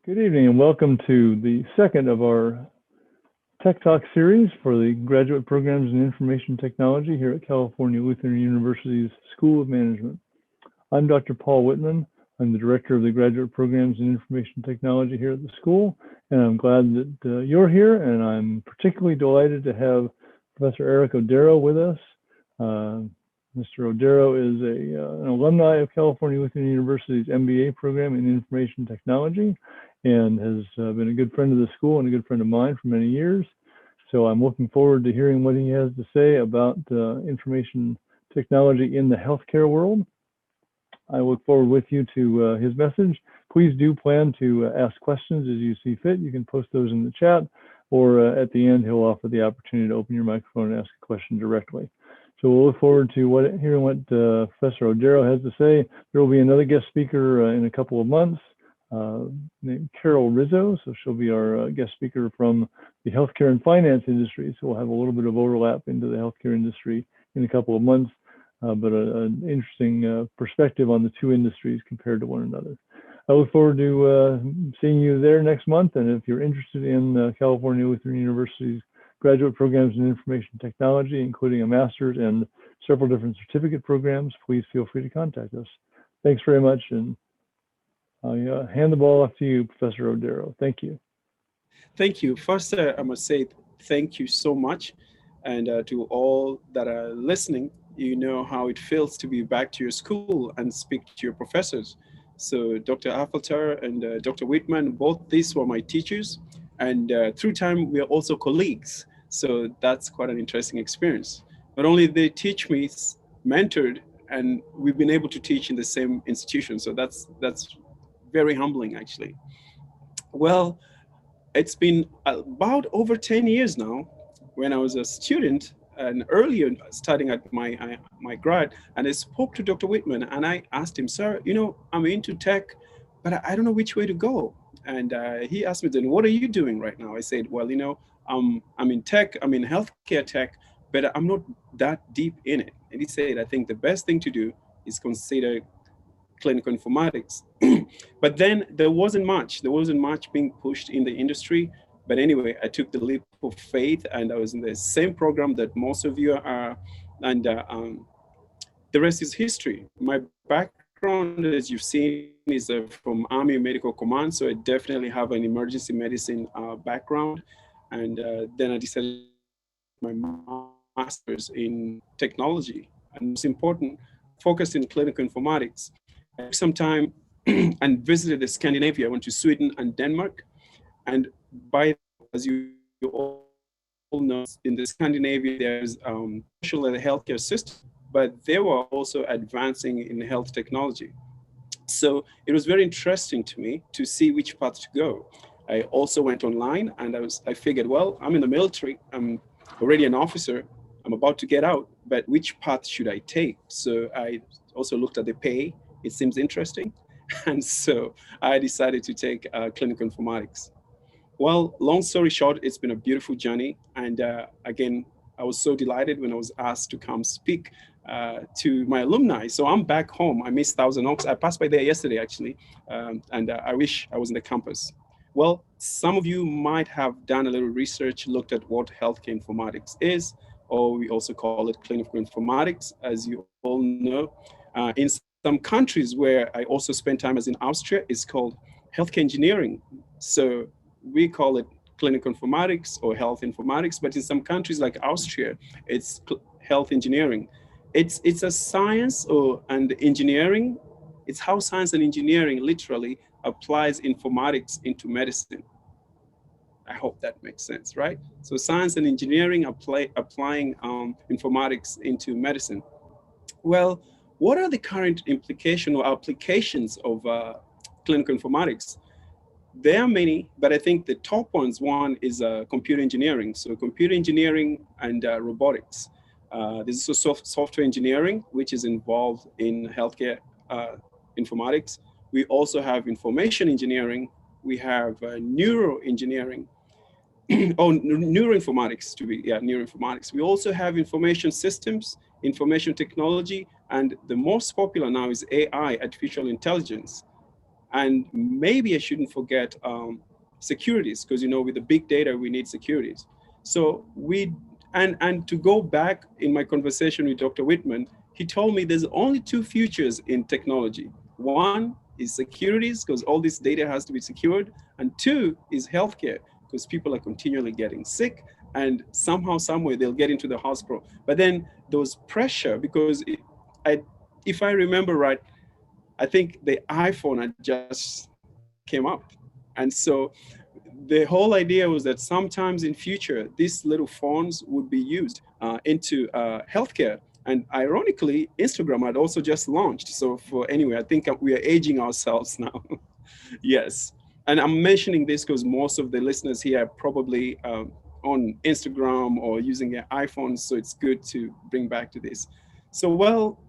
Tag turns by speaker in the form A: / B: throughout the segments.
A: Good evening and welcome to the second of our Tech Talk series for the graduate programs in information technology here at California Lutheran University's School of Management. I'm Dr. Paul Whitman. I'm the director of the graduate programs in information technology here at the school, and I'm glad that you're here, and I'm particularly delighted to have Professor Eric Odero with us. Mr. Odero is an alumni of California Lutheran University's MBA program in information technology, and has been a good friend of the school and a good friend of mine for many years. So I'm looking forward to hearing what he has to say about information technology in the healthcare world. I look forward with you to his message. Please do plan to ask questions as you see fit. You can post those in the chat, or at the end, he'll offer the opportunity to open your microphone and ask a question directly. So we'll look forward to hearing what Professor Odero has to say. There will be another guest speaker in a couple of months, named Carol Rizzo. So she'll be our guest speaker from the healthcare and finance industry. So we'll have a little bit of overlap into the healthcare industry in a couple of months, but an interesting perspective on the two industries compared to one another. I look forward to seeing you there next month. And if you're interested in California Lutheran University's graduate programs in information technology, including a master's and several different certificate programs, please feel free to contact us. Thanks very much. And I'll hand the ball off to you, Professor Odero. Thank you.
B: Thank you. First, I must say thank you so much. And to all that are listening, you know how it feels to be back to your school and speak to your professors. So Dr. Affelter and Dr. Whitman, both these were my teachers. And through time, we are also colleagues. So that's quite an interesting experience. Not only they teach me, mentored, and we've been able to teach in the same institution. So that's very humbling, actually. Well, it's been about over 10 years now when I was a student and earlier studying at my grad, and I spoke to Dr. Whitman and I asked him, sir, you know, I'm into tech, but I don't know which way to go. And he asked me then, what are you doing right now? I said, well, you know, I'm in tech, I'm in healthcare tech, but I'm not that deep in it. And he said, I think the best thing to do is consider clinical informatics. But then there wasn't much being pushed in the industry. But anyway, I took the leap of faith and I was in the same program that most of you are. And the rest is history. My background, as you've seen, is from Army Medical Command. So I definitely have an emergency medicine background. And then I decided my master's in technology. And it's important, focused in clinical informatics. I took some time and visited Scandinavia. I went to Sweden and Denmark. And as you all know, in the Scandinavia, there's social and healthcare system, but they were also advancing in health technology. So it was very interesting to me to see which path to go. I also went online and I figured, well, I'm in the military, I'm already an officer, I'm about to get out, but which path should I take? So I also looked at the pay. It seems interesting. And so I decided to take clinical informatics. Well, long story short, it's been a beautiful journey. And again, I was so delighted when I was asked to come speak to my alumni. So I'm back home. I miss Thousand Oaks. I passed by there yesterday, actually. And I wish I was in the campus. Well, some of you might have done a little research, looked at what healthcare informatics is, or we also call it clinical informatics, as you all know. In some countries where I also spent time, as in Austria, it's called healthcare engineering. So we call it clinical informatics or health informatics, but in some countries like Austria, it's health engineering. It's a science and engineering. It's how science and engineering literally applies informatics into medicine. I hope that makes sense, right? So science and engineering applying informatics into medicine. Well, what are the current implications or applications of clinical informatics? There are many, but I think the top ones, one is computer engineering. So computer engineering and robotics. There's also software engineering, which is involved in healthcare informatics. We also have information engineering. We have neuroengineering. Neuroinformatics neuroinformatics. We also have information systems, information technology, and the most popular now is AI, artificial intelligence. And maybe I shouldn't forget securities, because with the big data we need securities. So and to go back in my conversation with Dr. Whitman, he told me there's only two futures in technology. One is securities, because all this data has to be secured, and two is healthcare, because people are continually getting sick, and somehow, somewhere they'll get into the hospital. But then there was pressure because if I remember right, I think the iPhone had just came up. And so the whole idea was that sometimes in future, these little phones would be used into healthcare. And ironically, Instagram had also just launched. So anyway, I think we are aging ourselves now. Yes. And I'm mentioning this because most of the listeners here are probably on Instagram or using their iPhones. So it's good to bring back to this. So, well,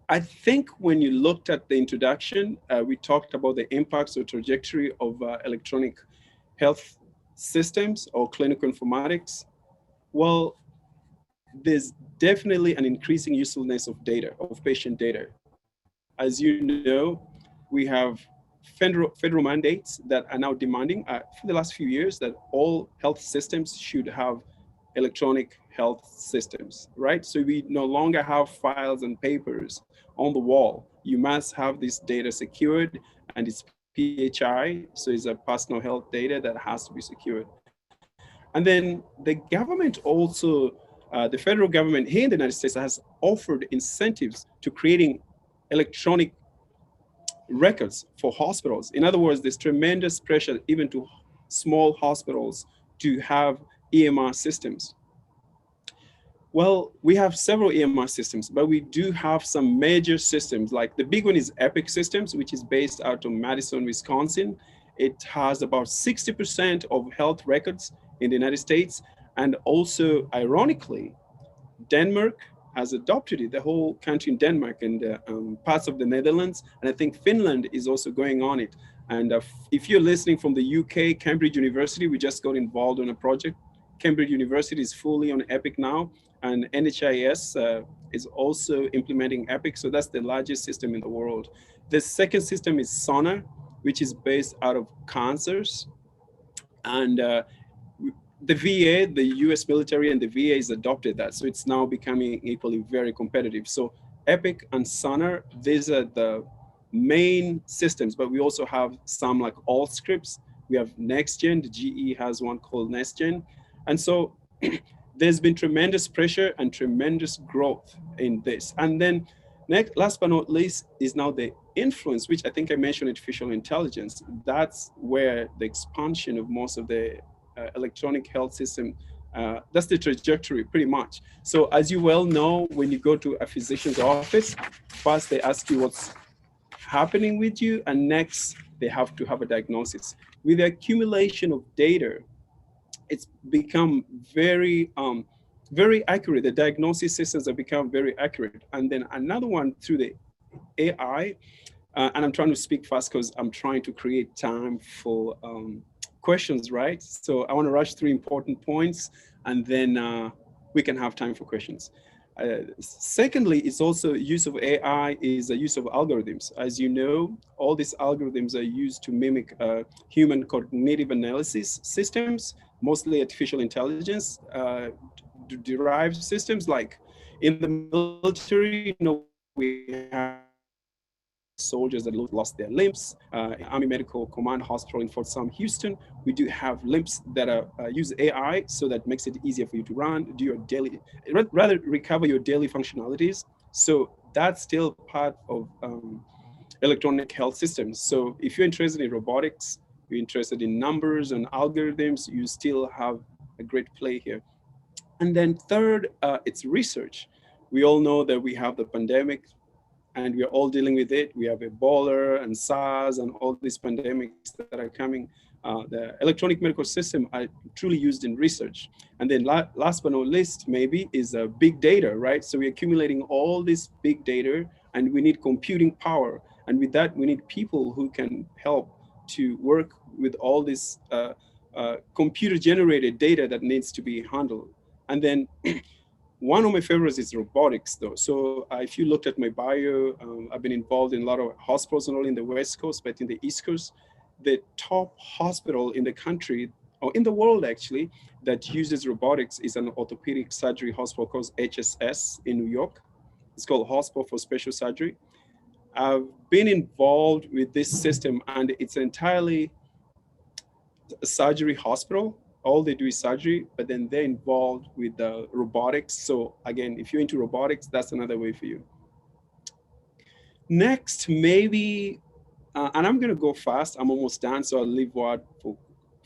B: I think when you looked at the introduction, we talked about the impacts or trajectory of electronic health systems or clinical informatics. Well, there's definitely an increasing usefulness of data, of patient data. As you know, we have federal mandates that are now demanding for the last few years that all health systems should have electronic health systems, right? So we no longer have files and papers on the wall. You must have this data secured, and it's PHI, so it's a personal health data that has to be secured. And then the government also, the federal government here in the United States has offered incentives to creating electronic records for hospitals. In other words, there's tremendous pressure even to small hospitals to have EMR systems. Well, we have several EMR systems, but we do have some major systems. Like the big one is Epic Systems, which is based out of Madison, Wisconsin. It has about 60% of health records in the United States. And also, ironically, Denmark has adopted it, the whole country in Denmark and parts of the Netherlands. And I think Finland is also going on it. And if you're listening from the UK, Cambridge University, we just got involved on a project. Cambridge University is fully on Epic now, and NHIS is also implementing Epic. So that's the largest system in the world. The second system is Sonar, which is based out of Kansas. And the VA, the US military and the VA has adopted that. So it's now becoming equally very competitive. So Epic and Sonar, these are the main systems, but we also have some like Allscripts. We have NextGen, the GE has one called NextGen. And so there's been tremendous pressure and tremendous growth in this. And then next, last but not least, is now the influence, which I think I mentioned artificial intelligence. That's where the expansion of most of the electronic health system, that's the trajectory pretty much. So as you well know, when you go to a physician's office, first they ask you what's happening with you, and next they have to have a diagnosis. With the accumulation of data, it's become very accurate. The diagnosis systems have become very accurate. And then another one through the AI, and I'm trying to speak fast because I'm trying to create time for questions, right? So I want to rush through important points, and then we can have time for questions. Secondly, it's also use of AI is a use of algorithms. As you know, all these algorithms are used to mimic human cognitive analysis systems, mostly artificial intelligence derived systems. Like in the military, we have soldiers that lost their limbs. In Army Medical Command Hospital in Fort Sam, Houston, we do have limbs that are use AI, so that makes it easier for you to run, do your daily, rather recover your daily functionalities. So that's still part of electronic health systems. So if you're interested in robotics, you're interested in numbers and algorithms, you still have a great play here. And then third, it's research. We all know that we have the pandemic, and we are all dealing with it. We have Ebola and SARS and all these pandemics that are coming. The electronic medical system are truly used in research. And then last but not least, maybe, is big data, right? So we're accumulating all this big data, and we need computing power. And with that, we need people who can help to work with all this computer-generated data that needs to be handled. And then One of my favorites is robotics, though. So if you looked at my bio, I've been involved in a lot of hospitals, not only in the West Coast, but in the East Coast. The top hospital in the country, or in the world actually, that uses robotics is an orthopedic surgery hospital called HSS in New York. It's called Hospital for Special Surgery. I've been involved with this system, and it's entirely a surgery hospital. All they do is surgery, but then they're involved with the robotics. So again, if you're into robotics, that's another way for you. Next, maybe, and I'm gonna go fast. I'm almost done, so I'll leave word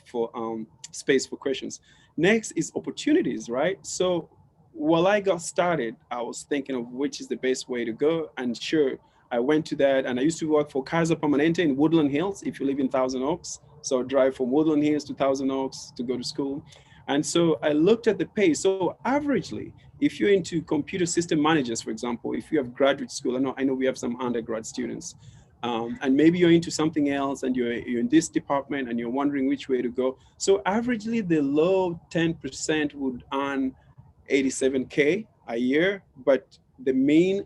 B: for space for questions. Next is opportunities, right? So while I got started, I was thinking of which is the best way to go, and sure, I went to that, and I used to work for Kaiser Permanente in Woodland Hills. If you live in Thousand Oaks, so I drive from Woodland Hills to Thousand Oaks to go to school. And so I looked at the pay. So averagely, if you're into computer system managers, for example, if you have graduate school, I know we have some undergrad students, and maybe you're into something else and you're in this department and you're wondering which way to go. So averagely, the low 10% would earn 87K a year, but the mean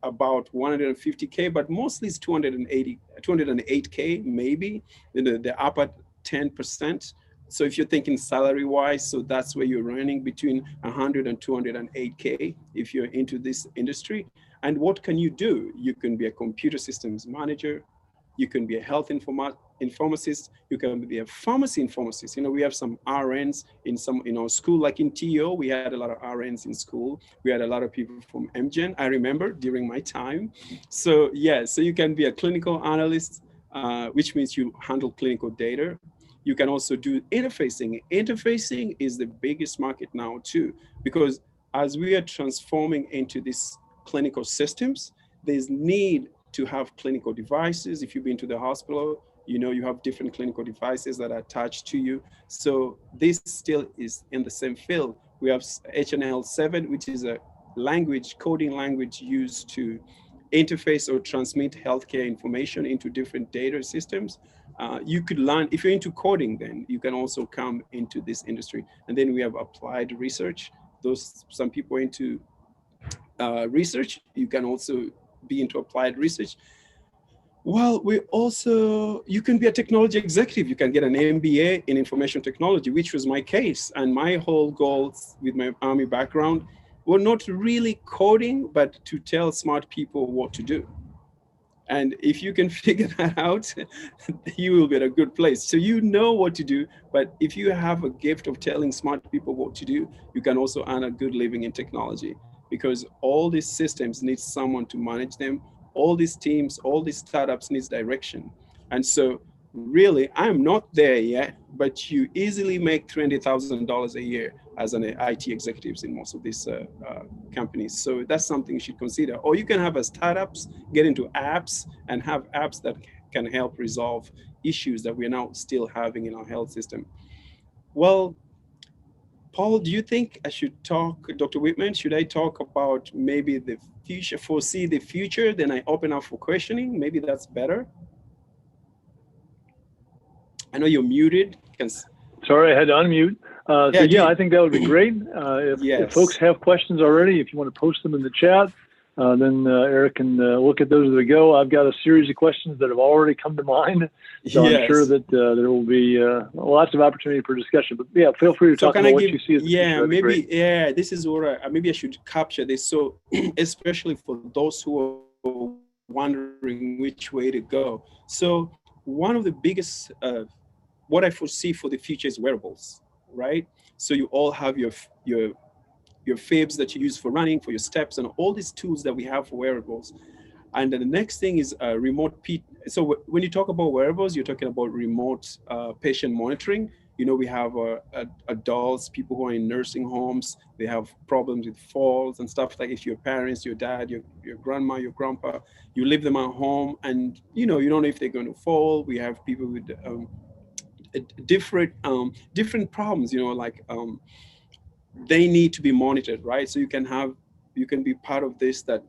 B: about 150K, but mostly it's 208K maybe, the upper 10%. So if you're thinking salary wise, so that's where you're earning between 100 and 208K if you're into this industry. And what can you do? You can be a computer systems manager, you can be a health informaticist, you can be a pharmacy informaticist. We have some RNs in our school, like in TO, we had a lot of RNs in school. We had a lot of people from MGen, I remember during my time. So yeah, so you can be a clinical analyst, which means you handle clinical data. You can also do interfacing. Interfacing is the biggest market now too, because as we are transforming into these clinical systems, there's need to have clinical devices. If you've been to the hospital, you have different clinical devices that are attached to you. So this still is in the same field. We have HNL7, which is a coding language used to interface or transmit healthcare information into different data systems. You could learn, if you're into coding, then you can also come into this industry. And then we have applied research. Some people are into research. You can also be into applied research. Well, you can be a technology executive. You can get an MBA in information technology, which was my case. And my whole goal with my Army background were not really coding, but to tell smart people what to do. And if you can figure that out, you will be at a good place. So you know what to do, but if you have a gift of telling smart people what to do, you can also earn a good living in technology, because all these systems need someone to manage them. All these teams, all these startups needs direction. And so really, I'm not there yet, but you easily make $20,000 a year as an IT executives in most of these companies. So that's something you should consider. Or you can have a startups, get into apps, and have apps that can help resolve issues that we're now still having in our health system. Well, Paul, do you think I should talk, Dr. Whitman, should I talk about maybe the future, foresee the future, then I open up for questioning? Maybe that's better. I know you're muted.
A: Sorry, I had to unmute. I think that would be great. If folks have questions already, if you want to post them in the chat, then Eric can look at those as we go. I've got a series of questions that have already come to mind, so I'm sure that there will be lots of opportunity for discussion. But yeah, feel free to talk about what you see as the future.
B: This is what maybe I should capture this. So especially for those who are wondering which way to go. So one of the biggest what I foresee for the future is wearables, right? So you all have your fibs that you use for running, for your steps, and all these tools that we have for wearables. And then the next thing is remote. So when you talk about wearables, you're talking about remote patient monitoring. We have adults, people who are in nursing homes, they have problems with falls and stuff. Like if your parents, your dad, your grandma, your grandpa, you leave them at home and you don't know if they're going to fall. We have people with different problems, they need to be monitored, right? So you can be part of this, that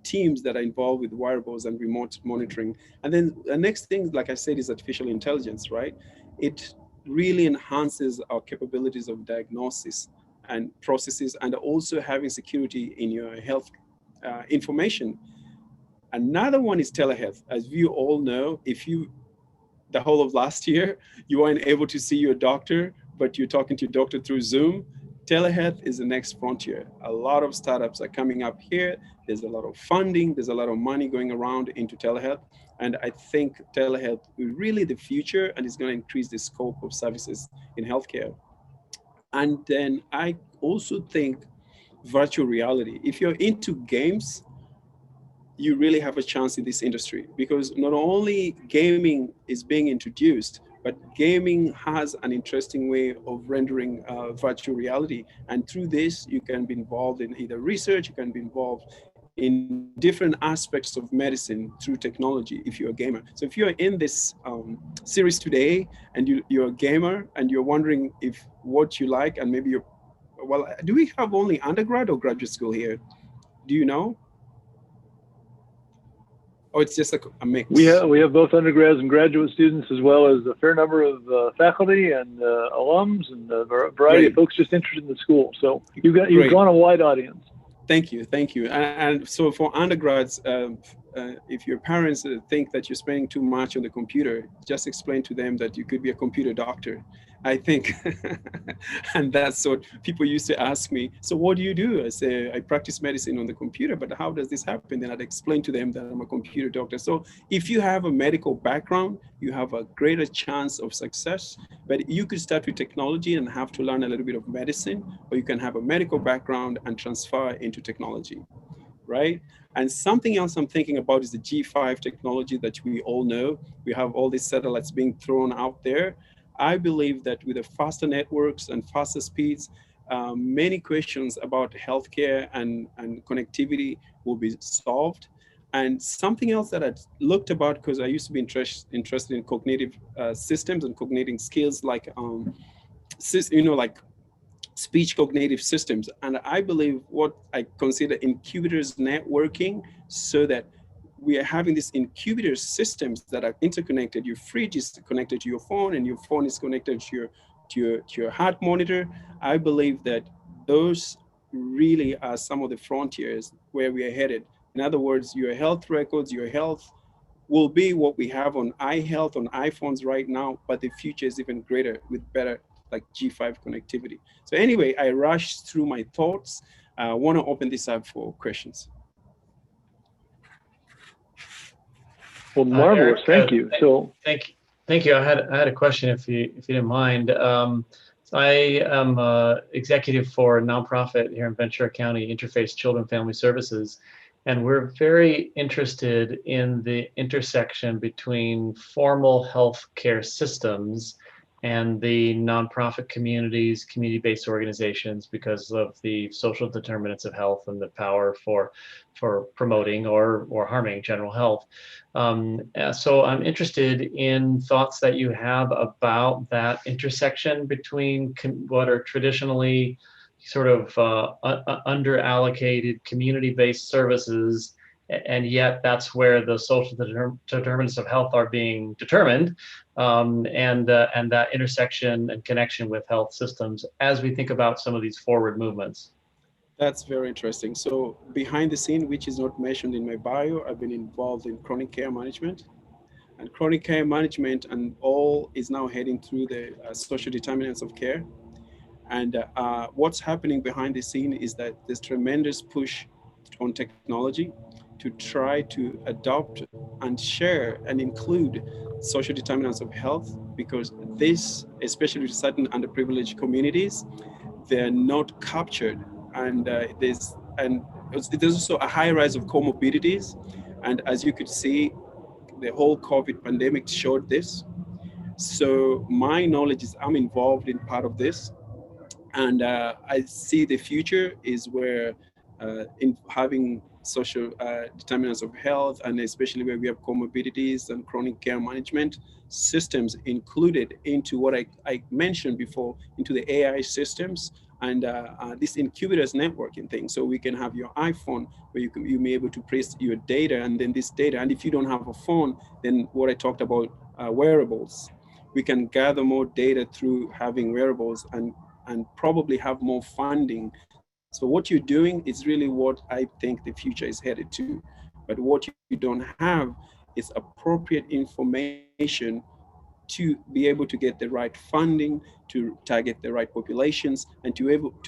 B: teams that are involved with wearables and remote monitoring. And then the next thing, like I said, is artificial intelligence, right? It really enhances our capabilities of diagnosis and processes, and also having security in your health information. Another one is telehealth. As you all know, the whole of last year, you weren't able to see your doctor, but you're talking to your doctor through Zoom. Telehealth is the next frontier. A lot of startups are coming up here. There's a lot of funding. There's a lot of money going around into telehealth. And I think telehealth is really the future, and it's going to increase the scope of services in healthcare. And then I also think virtual reality. If you're into games, you really have a chance in this industry, because not only gaming is being introduced, but gaming has an interesting way of rendering virtual reality. And through this, you can be involved in either research, you can be involved in different aspects of medicine through technology if you're a gamer. So if you're in this series today and you're a gamer and you're wondering if what you like, and maybe well, do we have only undergrad or graduate school here? Do you know? Or it's just a mix?
A: We have both undergrads and graduate students, as well as a fair number of faculty and alums, and a variety of folks just interested in the school. So you've drawn a wide audience.
B: Thank you. And so for undergrads, if your parents think that you're spending too much on the computer, just explain to them that you could be a computer doctor, I think. And that's what people used to ask me. So what do you do? I say, I practice medicine on the computer, but how does this happen? Then I'd explain to them that I'm a computer doctor. So if you have a medical background, you have a greater chance of success. But you could start with technology and have to learn a little bit of medicine, or you can have a medical background and transfer into technology, right? And something else I'm thinking about is the G5 technology that we all know. We have all these satellites being thrown out there. I believe that with the faster networks and faster speeds, many questions about healthcare and connectivity will be solved. And something else that I looked about, because I used to be interested in cognitive systems and cognitive skills, like like speech cognitive systems. And I believe what I consider incubators networking, so that we are having these incubator systems that are interconnected. Your fridge is connected to your phone, and your phone is connected to your heart monitor. I believe that those really are some of the frontiers where we are headed. In other words, your health records, your health will be what we have on iHealth, on iPhones right now, but the future is even greater with better like G5 connectivity. So anyway, I rushed through my thoughts. I want to open this up for questions.
A: Well, marvelous. Thank you.
C: Thank you. I had a question, if you didn't mind. I am executive for a nonprofit here in Ventura County, Interface Children Family Services, and we're very interested in the intersection between formal healthcare systems and the nonprofit communities, community-based organizations, because of the social determinants of health and the power for promoting or harming general health. So I'm interested in thoughts that you have about that intersection between what are traditionally sort of under-allocated community-based services, and yet that's where the social determinants of health are being determined, and that intersection and connection with health systems as we think about some of these forward movements.
B: That's very interesting. So behind the scene, which is not mentioned in my bio, I've been involved in chronic care management. And chronic care management and all is now heading through the social determinants of care. And what's happening behind the scene is that there's tremendous push on technology to try to adopt and share and include social determinants of health, because this, especially to certain underprivileged communities, they're not captured. And there's also a high rise of comorbidities. And as you could see, the whole COVID pandemic showed this. So my knowledge is I'm involved in part of this. And I see the future is where in having social determinants of health, and especially where we have comorbidities and chronic care management systems included into what I mentioned before, into the AI systems and this incubators networking thing. So we can have your iPhone where you may be able to place your data, and then this data. And if you don't have a phone, then what I talked about, wearables. We can gather more data through having wearables and and probably have more funding. So what you're doing is really what I think the future is headed to. But what you don't have is appropriate information to be able to get the right funding, to target the right populations, and to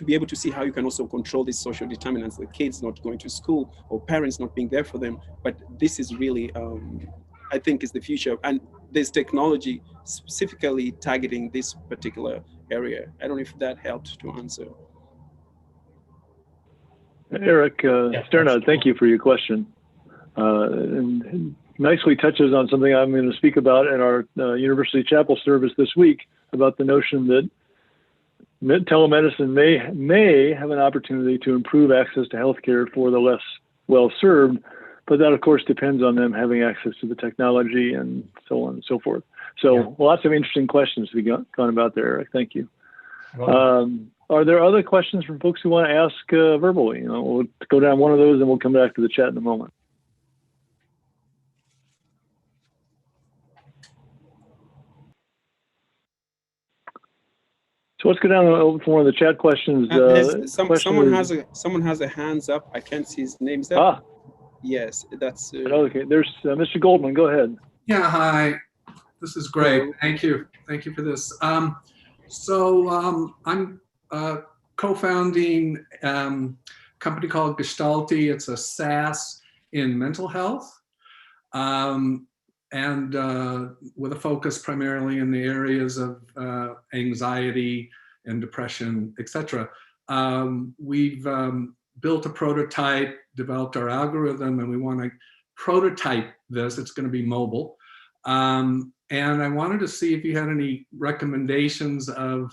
B: be able to see how you can also control these social determinants, the kids not going to school or parents not being there for them. But this is really, I think, is the future. And there's technology specifically targeting this particular area. I don't know if that helped to answer.
A: Eric Sternad, thank you for your question. And nicely touches on something I'm going to speak about in our university chapel service this week, about the notion that telemedicine may have an opportunity to improve access to healthcare for the less well-served, but that of course depends on them having access to the technology and so on and so forth. So lots of interesting questions to be gone about there, Eric. Thank you. Are there other questions from folks who want to ask verbally? We'll go down one of those and we'll come back to the chat in a moment. So let's go down for one of the chat questions.
B: Someone has a hands up. I can't see his name. Is that? Yes, that's.
A: Okay, there's Mr. Goldman. Go ahead.
D: Yeah, hi. This is great. Thank you. Thank you for this. I'm co-founding a company called Gestalti. It's a SaaS in mental health, and with a focus primarily in the areas of anxiety and depression, etc. We've built a prototype, developed our algorithm, and we want to prototype this. It's going to be mobile. And I wanted to see if you had any recommendations of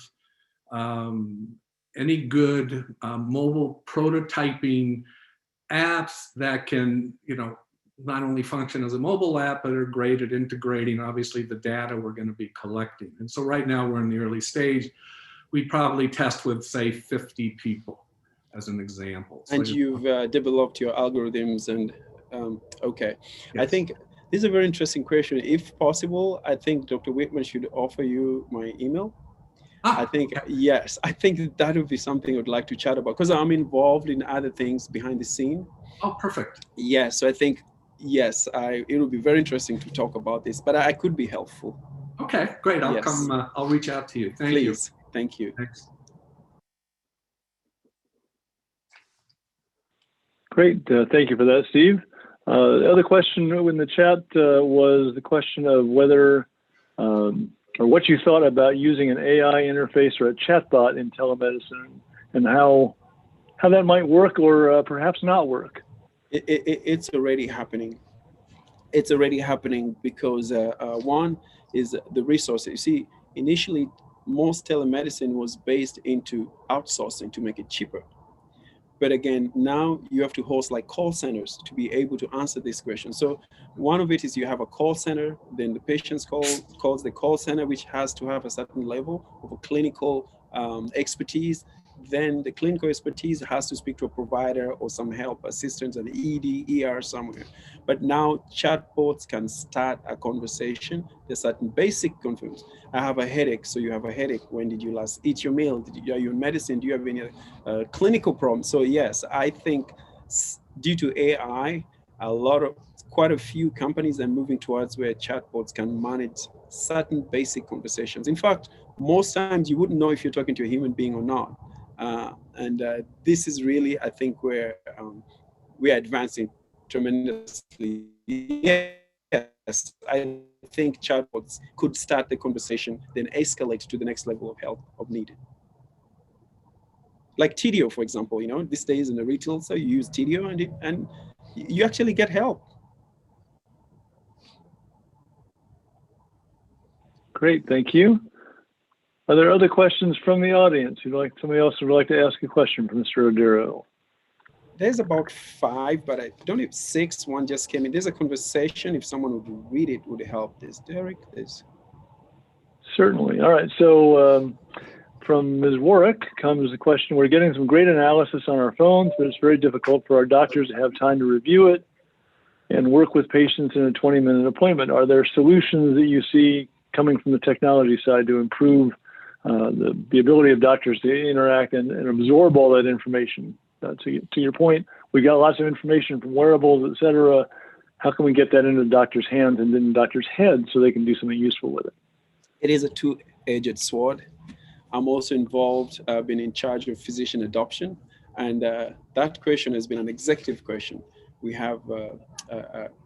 D: any good mobile prototyping apps that can, not only function as a mobile app, but are great at integrating, obviously, the data we're going to be collecting. And so right now we're in the early stage. We'd probably test with, say, 50 people as an example.
B: And so you've developed your algorithms and, okay.
D: Yes.
B: I think this is a very interesting question. If possible, I think Dr. Whitman should offer you my email. I think, yes, I think that would be something I'd like to chat about because I'm involved in other things behind the scene.
D: Oh, perfect.
B: Yes, so I think, yes, it would be very interesting to talk about this, but I could be helpful.
D: Okay, great. I'll come, I'll reach out to you. Thank you.
B: Please, thank you.
D: Thanks.
A: Great, thank you for that, Steve. The other question in the chat was the question of whether, or what you thought about using an AI interface or a chatbot in telemedicine and how that might work or perhaps not work.
B: It's already happening. It's already happening because one is the resources. You see, initially, most telemedicine was based into outsourcing to make it cheaper. But again, now you have to host like call centers to be able to answer this question. So one of it is you have a call center, then the patient's calls the call center, which has to have a certain level of a clinical expertise. Then the clinical expertise has to speak to a provider or some help assistants at the ED, ER somewhere. But now chatbots can start a conversation. There's certain basic confirms. I have a headache, so you have a headache. When did you last eat your meal? Are you on medicine? Do you have any clinical problems? So yes, I think due to AI, quite a few companies are moving towards where chatbots can manage certain basic conversations. In fact, most times you wouldn't know if you're talking to a human being or not. This is really, I think, where we are advancing tremendously. Yes, I think chatbots could start the conversation, then escalate to the next level of help of need. Like TDO, for example, these days in the retail, so you use TDO and you actually get help.
A: Great, thank you. Are there other questions from the audience? Somebody else would like to ask a question for Mr. Odero?
B: There's about 5, but I don't know if 6. One just came in. There's a conversation. If someone would read it, would help. There's Derek. There's.
A: Certainly. All right. So from Ms. Warwick comes the question. We're getting some great analysis on our phones, but it's very difficult for our doctors to have time to review it and work with patients in a 20-minute appointment. Are there solutions that you see coming from the technology side to improve the ability of doctors to interact and absorb all that information. To your point, we got lots of information from wearables, et cetera. How can we get that into the doctor's hands and then the doctor's head so they can do something useful with it?
B: It is a two-edged sword. I'm also involved, been in charge of physician adoption. And that question has been an executive question. We have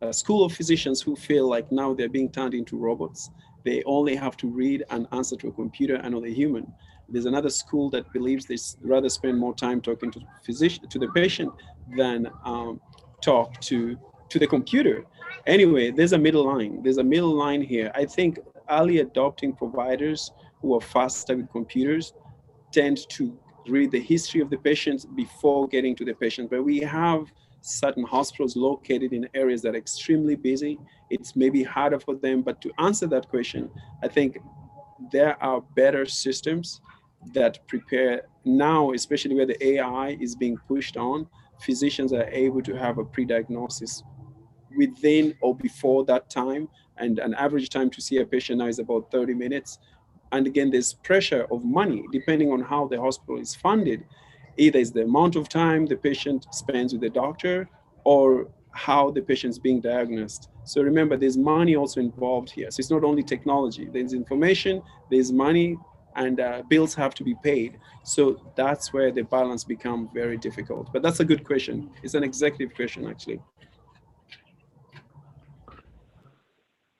B: a school of physicians who feel like now they're being turned into robots. They only have to read and answer to a computer and not a human. There's another school that believes they rather spend more time talking to the patient than talk to the computer. Anyway, there's a middle line. There's a middle line here. I think early adopting providers who are faster with computers tend to read the history of the patients before getting to the patient. But we have certain hospitals located in areas that are extremely busy. It's maybe harder for them, but to answer that question, I think there are better systems that prepare now, especially where the AI is being pushed on. Physicians are able to have a pre-diagnosis within or before that time, and an average time to see a patient now is about 30 minutes. And again, there's pressure of money, depending on how the hospital is funded. Either it's the amount of time the patient spends with the doctor or how the patient's being diagnosed. So remember, there's money also involved here. So it's not only technology, there's information, there's money, and bills have to be paid. So that's where the balance becomes very difficult. But that's a good question. It's an executive question, actually.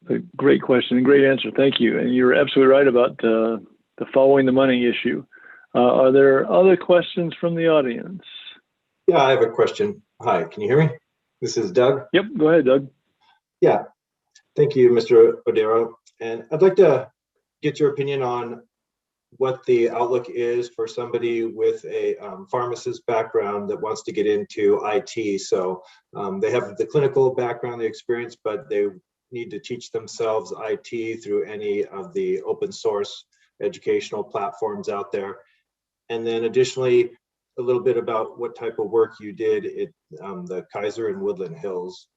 A: A great question and great answer. Thank you. And you're absolutely right about the following the money issue. Are there other questions from the audience?
E: Yeah, I have a question. Hi, can you hear me? This is Doug.
A: Yep, go ahead, Doug.
E: Yeah, thank you, Mr. Odero. And I'd like to get your opinion on what the outlook is for somebody with a pharmacist background that wants to get into IT. So they have the clinical background, the experience, but they need to teach themselves IT through any of the open source educational platforms out there. And then additionally, a little bit about what type of work you did at the Kaiser and Woodland Hills.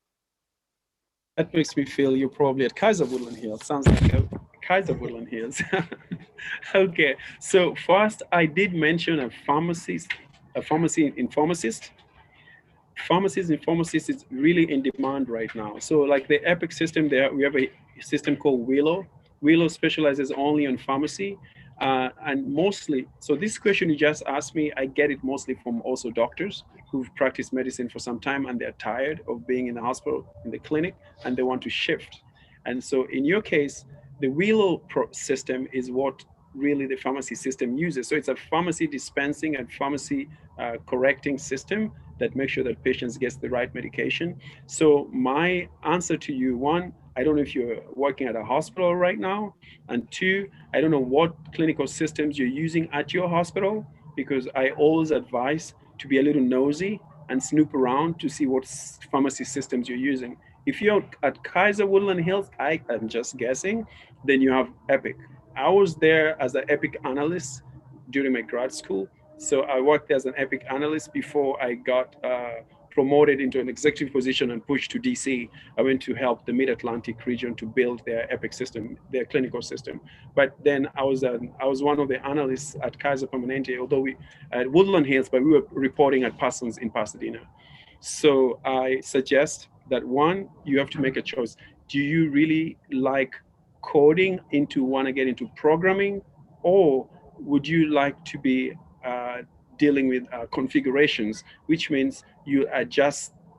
B: That makes me feel you're probably at Kaiser Woodland Hills. Sounds like Kaiser Woodland Hills. Okay, so first I did mention a pharmacy informaticist. Pharmacists and pharmacists is really in demand right now. So like the Epic system there, we have a system called Willow. Willow specializes only on pharmacy. And mostly, so this question you just asked me, I get it mostly from also doctors who've practiced medicine for some time and they're tired of being in the hospital, in the clinic, and they want to shift. And so in your case, the Willow system is what really the pharmacy system uses. So it's a pharmacy dispensing and pharmacy correcting system that makes sure that patients get the right medication. So my answer to you, one, I don't know if you're working at a hospital right now, and two, I don't know what clinical systems you're using at your hospital, because I always advise to be a little nosy and snoop around to see what pharmacy systems you're using. If you're at Kaiser Woodland Hills, I am just guessing, then you have Epic. I was there as an Epic analyst during my grad school. So I worked as an Epic analyst before I got promoted into an executive position and pushed to DC. I went to help the Mid-Atlantic region to build their Epic system, their clinical system. But then I was one of the analysts at Kaiser Permanente, although we at Woodland Hills, but we were reporting at Parsons in Pasadena. So I suggest that one, you have to make a choice. Do you really like coding want to get into programming, or would you like to be dealing with configurations, which means you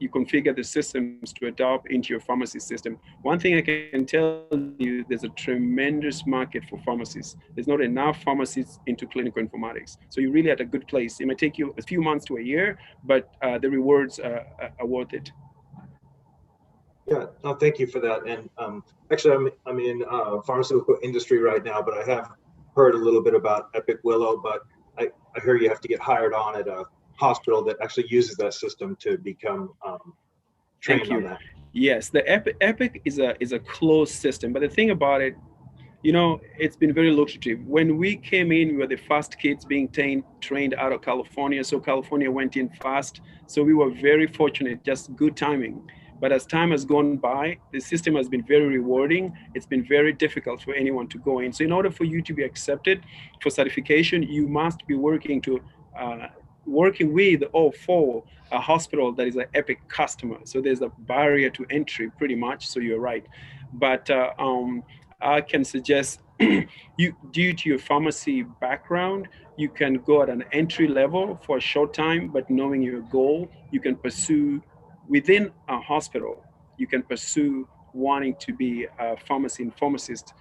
B: configure the systems to adopt into your pharmacy system. One thing I can tell you, there's a tremendous market for pharmacists. There's not enough pharmacists into clinical informatics. So you're really at a good place. It might take you a few months to a year, but the rewards are worth it.
E: Yeah, no, thank you for that. And actually, I'm in pharmaceutical industry right now, but I have heard a little bit about Epic Willow, but I hear you have to get hired on at a hospital that actually uses that system to become trained on that.
B: Yes, the Epic is a closed system, but the thing about it, it's been very lucrative. When we came in, we were the first kids being trained out of California, so California went in fast. So we were very fortunate, just good timing. But as time has gone by, the system has been very rewarding. It's been very difficult for anyone to go in. So in order for you to be accepted for certification, you must be working with or for a hospital that is an Epic customer. So there's a barrier to entry pretty much, so you're right. But I can suggest you, due to your pharmacy background, you can go at an entry level for a short time, but knowing your goal, you can pursue within a hospital, you can pursue wanting to be a pharmacy and pharmacist,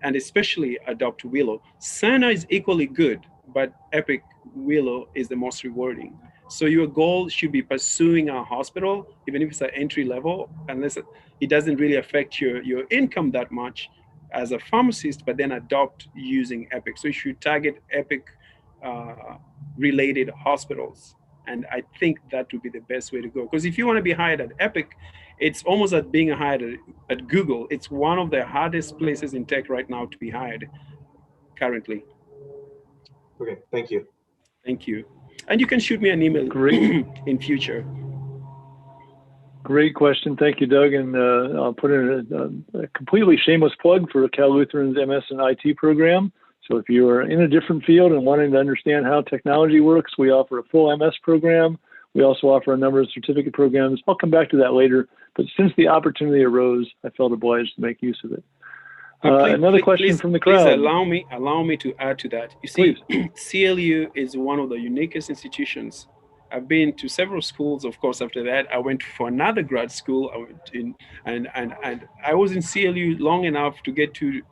B: and especially adopt Willow. Sana is equally good, but Epic Willow is the most rewarding. So your goal should be pursuing a hospital, even if it's an entry level, unless it doesn't really affect your income that much as a pharmacist, but then adopt using Epic. So you should target Epic related hospitals. And I think that would be the best way to go. Because if you want to be hired at Epic, it's almost like being hired at Google. It's one of the hardest places in tech right now to be hired currently.
E: Okay, thank you.
B: Thank you. And you can shoot me an email in future.
A: Great question. Thank you, Doug. And I'll put in a completely shameless plug for Cal Lutheran's MS and IT program. So if you are in a different field and wanting to understand how technology works, we offer a full MS program. We also offer a number of certificate programs. I'll come back to that later. But since the opportunity arose, I felt obliged to make use of it. Another question from the crowd.
B: Please allow me to add to that. You see, CLU is one of the uniquest institutions. I've been to several schools, of course. After that, I went for another grad school. I went in, and I was in CLU long enough to get to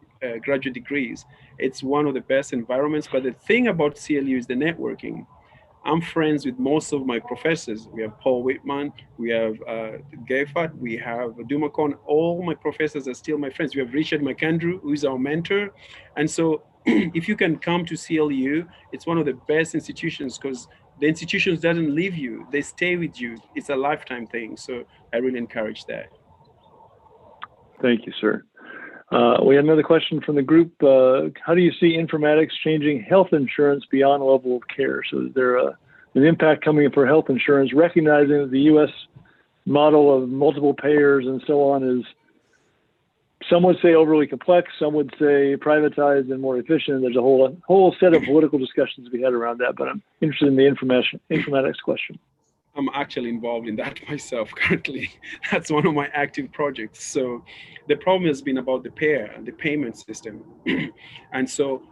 B: graduate degrees. It's one of the best environments. But the thing about CLU is the networking. I'm friends with most of my professors. We have Paul Whitman, we have Geifert, we have Dumakon. All my professors are still my friends. We have Richard McAndrew, who is our mentor. And so if you can come to CLU, it's one of the best institutions because the institutions doesn't leave you. They stay with you. It's a lifetime thing. So I really encourage that.
A: Thank you, sir. We have another question from the group. How do you see informatics changing health insurance beyond level of care? So is there an impact coming for health insurance, recognizing that the U.S. model of multiple payers and so on is, some would say overly complex, some would say privatized and more efficient. There's a whole set of political discussions to be had around that, but I'm interested in the informatics question.
B: I'm actually involved in that myself currently. That's one of my active projects. So the problem has been about the payer and the payment system. And so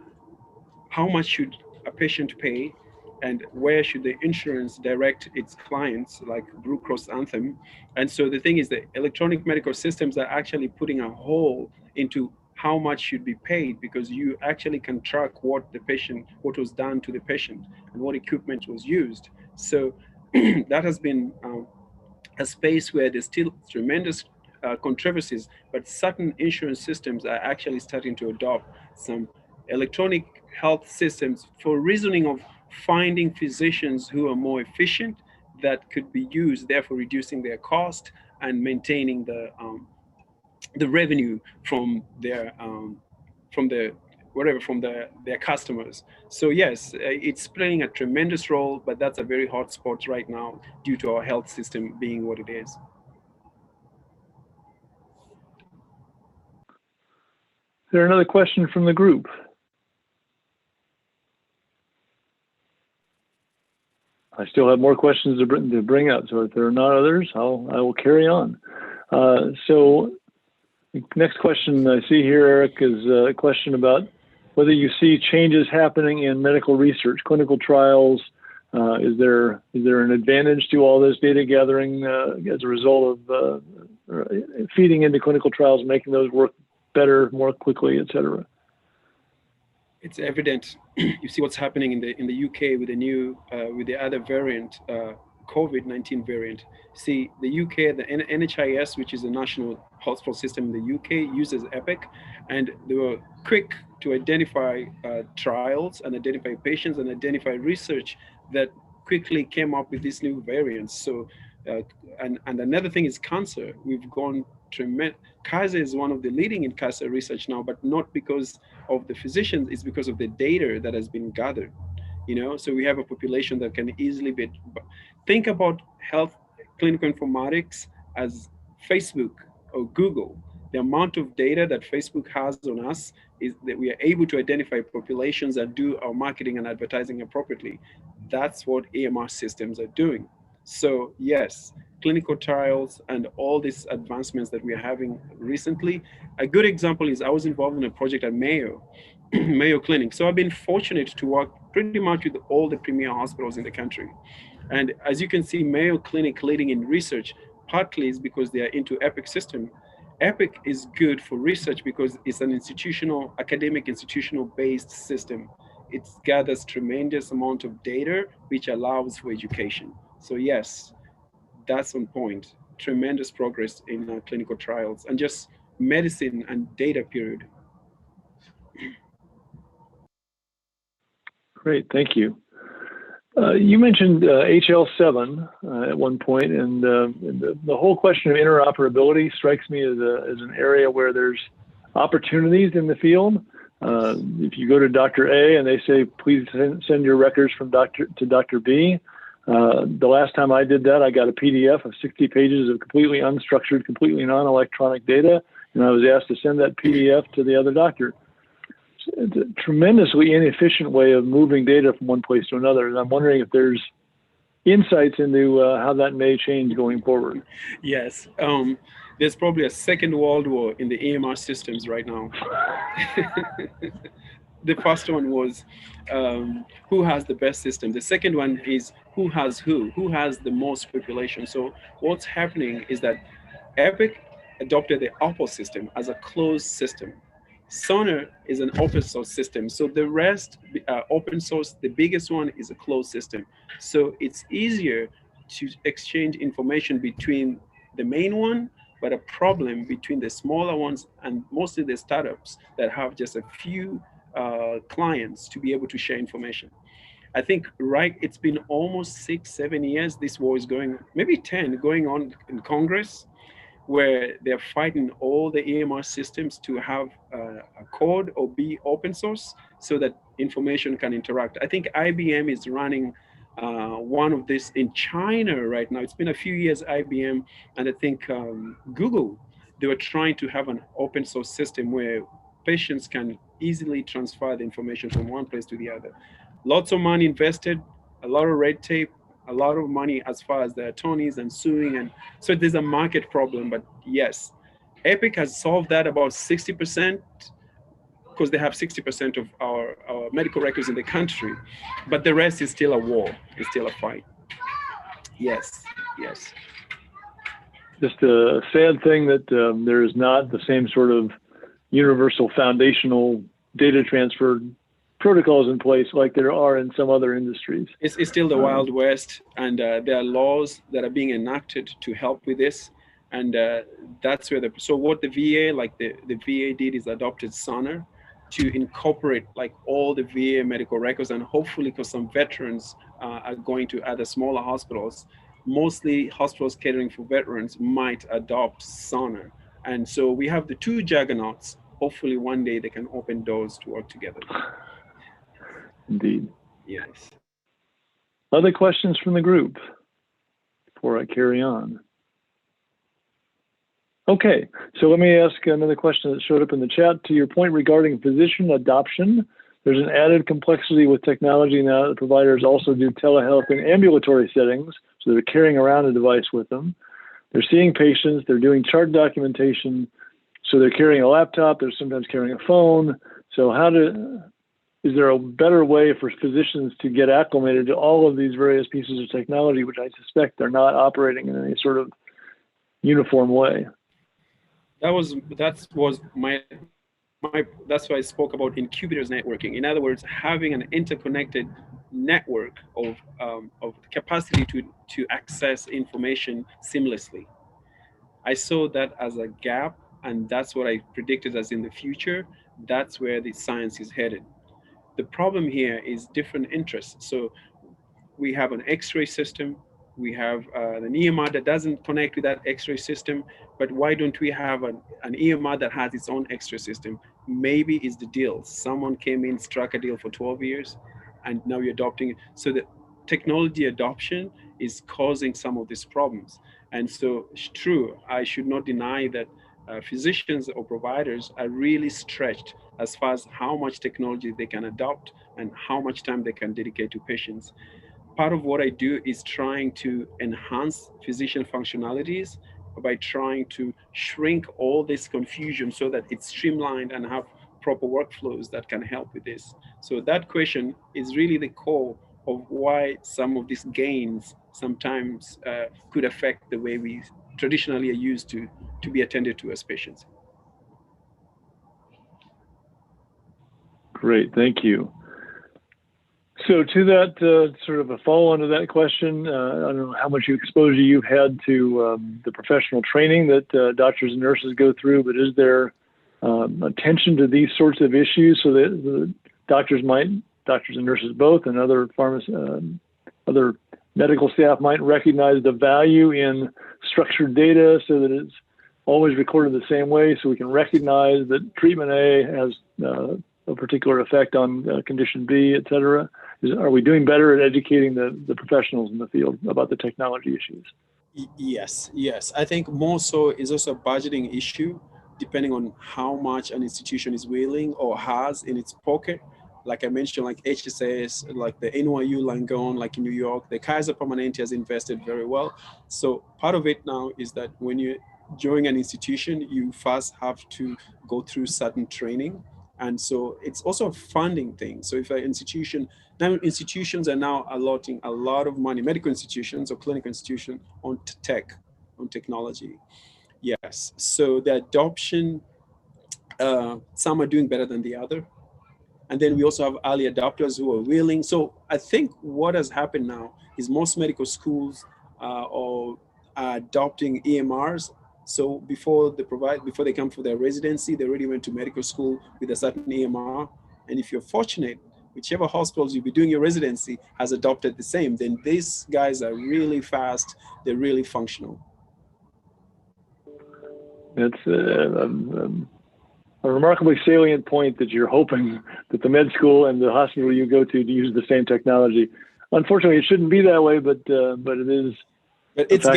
B: how much should a patient pay and where should the insurance direct its clients like Blue Cross Anthem? And so the thing is that electronic medical systems are actually putting a hole into how much should be paid because you actually can track what was done to the patient and what equipment was used. So that has been a space where there's still tremendous controversies, but certain insurance systems are actually starting to adopt some electronic health systems for reasoning of finding physicians who are more efficient that could be used, therefore reducing their cost and maintaining the revenue from their their customers. So yes, it's playing a tremendous role, but that's a very hot spot right now due to our health system being what it is.
A: Is there another question from the group? I still have more questions to bring up, so if there are not others, I will carry on. So the next question I see here, Eric, is a question about whether you see changes happening in medical research, clinical trials. Is there an advantage to all this data gathering as a result of feeding into clinical trials, making those work better, more quickly, et cetera?
B: It's evident. You see what's happening in the UK with the new with the other variant, COVID-19 variant. See, the UK, the NHIS, which is the national hospital system in the UK, uses Epic, and they were quick to identify trials and identify patients and identify research that quickly came up with these new variants. So, and another thing is cancer. We've gone tremendous. Kaiser is one of the leading in cancer research now, but not because of the physicians, it's because of the data that has been gathered. You know, so we have a population that can easily be. Think about health clinical informatics as Facebook or Google, the amount of data that Facebook has on us is that we are able to identify populations that do our marketing and advertising appropriately. That's what AMR systems are doing. So yes, clinical trials and all these advancements that we are having recently. A good example is I was involved in a project at Mayo, Mayo Clinic. So I've been fortunate to work pretty much with all the premier hospitals in the country. And as you can see, Mayo Clinic leading in research, partly is because they are into EPIC system. EPIC is good for research because it's an institutional, academic institutional based system. It gathers tremendous amount of data, which allows for education. So yes, that's on point. Tremendous progress in clinical trials and just medicine and data period.
A: Great, thank you. You mentioned HL7 at one point, and the whole question of interoperability strikes me as an area where there's opportunities in the field. If you go to Dr. A and they say, please send your records from to Dr. B, the last time I did that, I got a PDF of 60 pages of completely unstructured, completely non-electronic data, and I was asked to send that PDF to the other doctor. It's a tremendously inefficient way of moving data from one place to another. And I'm wondering if there's insights into how that may change going forward.
B: Yes. There's probably a second world war in the AMR systems right now. The first one was who has the best system. The second one is who has the most population. So what's happening is that Epic adopted the Apple system as a closed system. Sonar is an open source system. So the rest open source, the biggest one is a closed system. So it's easier to exchange information between the main one, but a problem between the smaller ones and mostly the startups that have just a few clients to be able to share information. I think, it's been almost 6-7 years, this war is going, maybe 10, going on in Congress, where they're fighting all the EMR systems to have a code or be open source so that information can interact. I think IBM is running one of this in China right now. It's been a few years, IBM, and I think Google, they were trying to have an open source system where patients can easily transfer the information from one place to the other. Lots of money invested, a lot of red tape, a lot of money as far as the attorneys and suing, and so there's a market problem. But yes, Epic has solved that about 60%, because they have 60% of our medical records in the country, but the rest is still a war, it's still a fight. Yes.
A: Just a sad thing that there is not the same sort of universal foundational data transfer protocols in place like there are in some other industries. It's
B: still the Wild West, and there are laws that are being enacted to help with this, and that's where so what the VA, the VA did is adopted Sonar to incorporate all the VA medical records, and hopefully, because some veterans are going to other smaller hospitals, mostly hospitals catering for veterans might adopt Sonar. And so we have the two juggernauts. Hopefully one day they can open doors to work together.
A: Indeed.
B: Yes.
A: Other questions from the group before I carry on? Okay, so let me ask another question that showed up in the chat. To your point regarding physician adoption, there's an added complexity with technology now that providers also do telehealth in ambulatory settings, so they're carrying around a device with them. They're seeing patients, they're doing chart documentation, so they're carrying a laptop, they're sometimes carrying a phone. So is there a better way for physicians to get acclimated to all of these various pieces of technology, which I suspect they're not operating in any sort of uniform way?
B: That's why I spoke about incubators networking. In other words, having an interconnected network of capacity to access information seamlessly. I saw that as a gap, and that's what I predicted as in the future. That's where the science is headed. The problem here is different interests. So we have an X-ray system, we have an EMR that doesn't connect with that X-ray system, but why don't we have an EMR that has its own X-ray system? Maybe it's the deal. Someone came in, struck a deal for 12 years, and now you're adopting it. So the technology adoption is causing some of these problems. And so it's true, I should not deny that physicians or providers are really stretched as far as how much technology they can adopt and how much time they can dedicate to patients. Part of what I do is trying to enhance physician functionalities by trying to shrink all this confusion so that it's streamlined and have proper workflows that can help with this. So that question is really the core of why some of these gains sometimes could affect the way we traditionally are used to be attended to as patients.
A: Great, thank you. So to that, sort of a follow-on to that question, I don't know how much exposure you've had to the professional training that doctors and nurses go through, but is there attention to these sorts of issues so that the doctors and nurses both, and other other medical staff might recognize the value in structured data so that it's always recorded the same way, so we can recognize that treatment A has a particular effect on condition B, et cetera? Are we doing better at educating the professionals in the field about the technology issues?
B: Yes. I think more so is also a budgeting issue, depending on how much an institution is willing or has in its pocket. Like I mentioned, like HSS, like the NYU Langone, like in New York, the Kaiser Permanente has invested very well. So part of it now is that when you join an institution, you first have to go through certain training. And so it's also a funding thing. So if an institution, now institutions are now allotting a lot of money, medical institutions or clinical institutions, on tech, on technology. Yes, so the adoption, some are doing better than the other. And then we also have early adopters who are willing. So I think what has happened now is most medical schools are adopting EMRs. So before they come for their residency, they already went to medical school with a certain EMR. And if you're fortunate, whichever hospitals you'll be doing your residency has adopted the same, then these guys are really fast. They're really functional.
A: It's a remarkably salient point that you're hoping that the med school and the hospital you go to use the same technology. Unfortunately, it shouldn't be that way, but it is.
B: But it's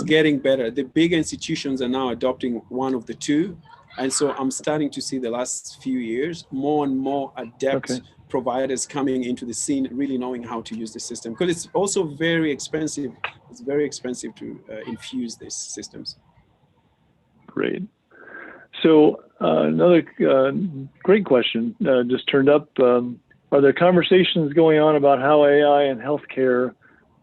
B: getting better. The big institutions are now adopting one of the two, and so I'm starting to see the last few years more and more adept providers coming into the scene, really knowing how to use the system, because it's also very expensive. It's very expensive to infuse these systems.
A: Great. So another great question just turned up. Are there conversations going on about how AI and healthcare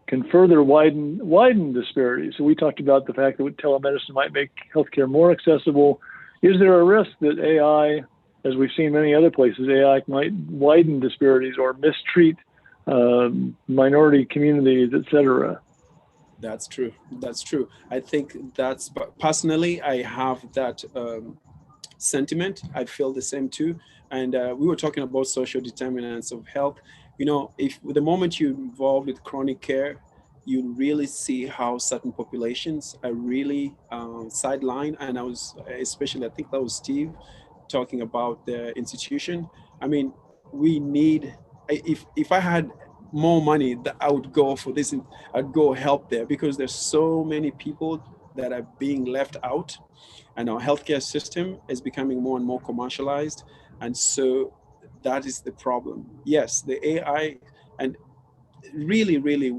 A: can further widen disparities? So we talked about the fact that telemedicine might make healthcare more accessible. Is there a risk that AI, as we've seen many other places, AI might widen disparities or mistreat minority communities, et cetera?
B: That's true. I think personally, I have that sentiment. I feel the same too. And we were talking about social determinants of health. You know, if the moment you're involved with chronic care, you really see how certain populations are really sidelined. And I think that was Steve talking about the institution. I mean, we need, if I had more money, that I would go for this, I'd go help there, because there's so many people that are being left out, and our healthcare system is becoming more and more commercialized. And so that is the problem. Yes, the AI and really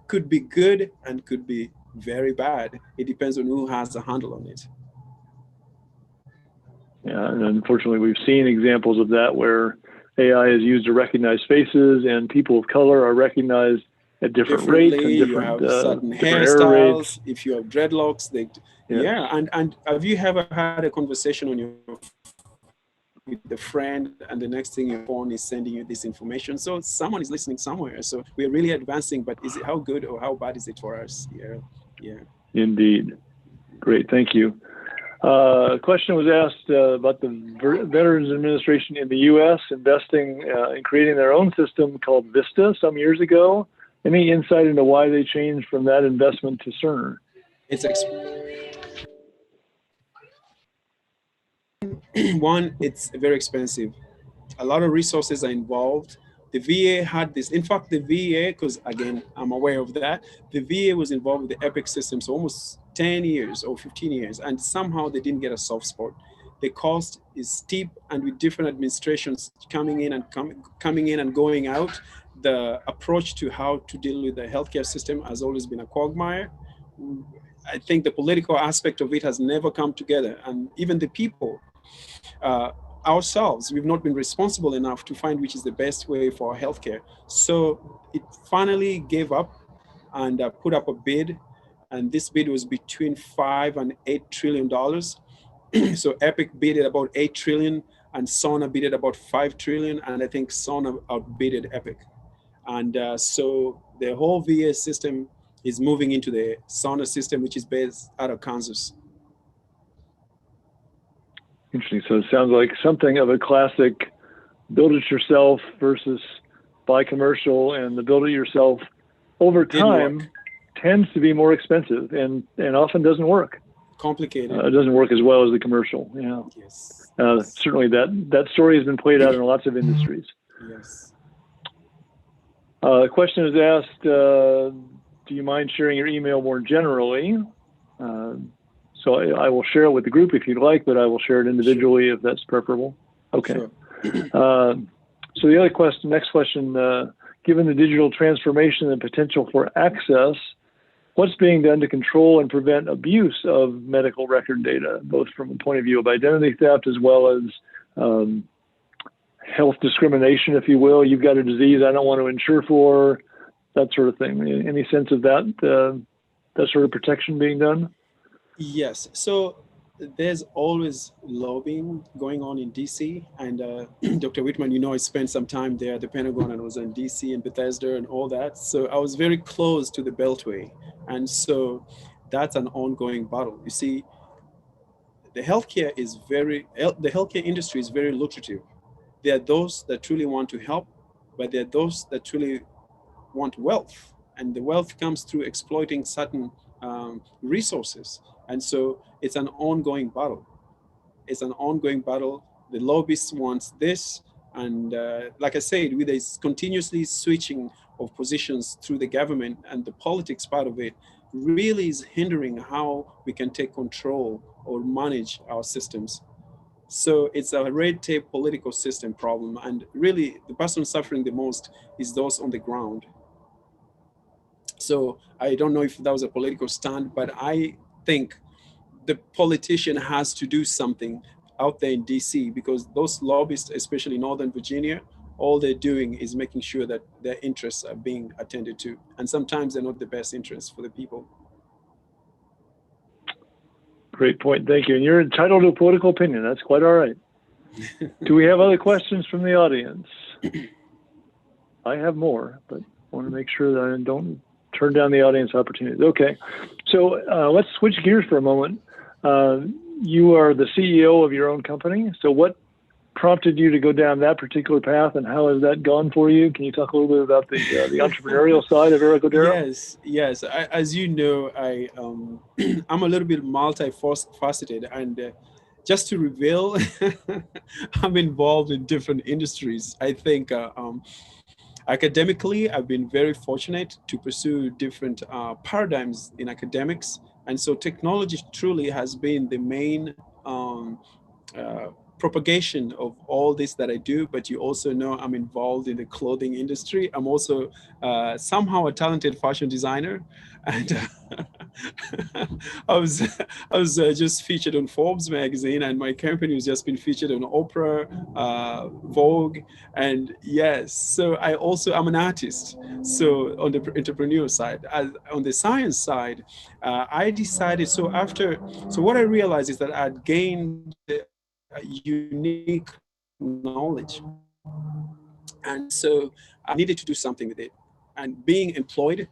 B: could be good and could be very bad. It depends on who has a handle on it.
A: Yeah, and unfortunately, we've seen examples of that where AI is used to recognize faces, and people of color are recognized at different rates and different,
B: you have certain
A: different error
B: hairstyles. If you have dreadlocks, and have you ever had a conversation with a friend, and the next thing your phone is sending you this information? So someone is listening somewhere. So we're really advancing, but is it how good or how bad is it for us? Yeah.
A: Indeed. Great, thank you. A question was asked about the Veterans Administration in the U.S. investing in creating their own system called VISTA some years ago. Any insight into why they changed from that investment to Cerner?
B: One, it's very expensive. A lot of resources are involved. The VA had this. In fact, the VA, because again, I'm aware of that, the VA was involved with the EPIC system for almost 10 years or 15 years, and somehow they didn't get a soft spot. The cost is steep, and with different administrations coming in and going out, the approach to how to deal with the healthcare system has always been a quagmire. I think the political aspect of it has never come together, and even the people, ourselves, we've not been responsible enough to find which is the best way for our healthcare. So it finally gave up and put up a bid, and this bid was between $5 and $8 trillion. So Epic bid at about 8 trillion, and Sona bid at about 5 trillion, and I think Sona outbid Epic. And so the whole VA system is moving into the Sona system, which is based out of Kansas.
A: Interesting. So it sounds like something of a classic build it yourself versus buy commercial, and the build it yourself over time tends to be more expensive and often doesn't work.
B: Complicated.
A: It doesn't work as well as the commercial. Yeah.
B: Yes.
A: Certainly that story has been played out in lots of industries.
B: Yes.
A: The question is asked, do you mind sharing your email more generally? So I will share it with the group if you'd like, but I will share it individually if that's preferable. Okay. Sure. So the other next question, given the digital transformation and potential for access, what's being done to control and prevent abuse of medical record data, both from a point of view of identity theft as well as health discrimination, if you will? You've got a disease I don't want to insure for, that sort of thing. Any sense of that sort of protection being done?
B: Yes. So there's always lobbying going on in DC, and Dr. Whitman, you know, I spent some time there at the Pentagon, and I was in DC and Bethesda and all that. So I was very close to the Beltway. And so that's an ongoing battle. You see, the healthcare industry is very lucrative. There are those that truly want to help, but there are those that truly want wealth. And the wealth comes through exploiting certain resources. And so it's an ongoing battle. It's an ongoing battle. The lobbyists want this. And like I said, with this continuously switching of positions through the government, and the politics part of it really is hindering how we can take control or manage our systems. So it's a red tape political system problem. And really the person suffering the most is those on the ground. So I don't know if that was a political stand, but I think the politician has to do something out there in DC, because those lobbyists, especially in Northern Virginia, all they're doing is making sure that their interests are being attended to. And sometimes they're not the best interests for the people.
A: Great point. Thank you. And you're entitled to a political opinion. That's quite all right. Do we have other questions from the audience? I have more, but I want to make sure that I don't turn down the audience opportunities. Okay. So let's switch gears for a moment. You are the CEO of your own company. So what prompted you to go down that particular path, and how has that gone for you? Can you talk a little bit about the entrepreneurial side of Odero?
B: Yes. As you know, I'm a little bit multifaceted, and just to reveal, I'm involved in different industries. I think academically, I've been very fortunate to pursue different paradigms in academics. And so technology truly has been the main propagation of all this that I do. But you also know I'm involved in the clothing industry. I'm also somehow a talented fashion designer. And I was just featured on Forbes magazine, and my company has just been featured on Oprah, Vogue, and yes. So I'm an artist. So on the entrepreneur side, on the science side, I decided. So what I realized is that I'd gained unique knowledge, and so I needed to do something with it. And being employed,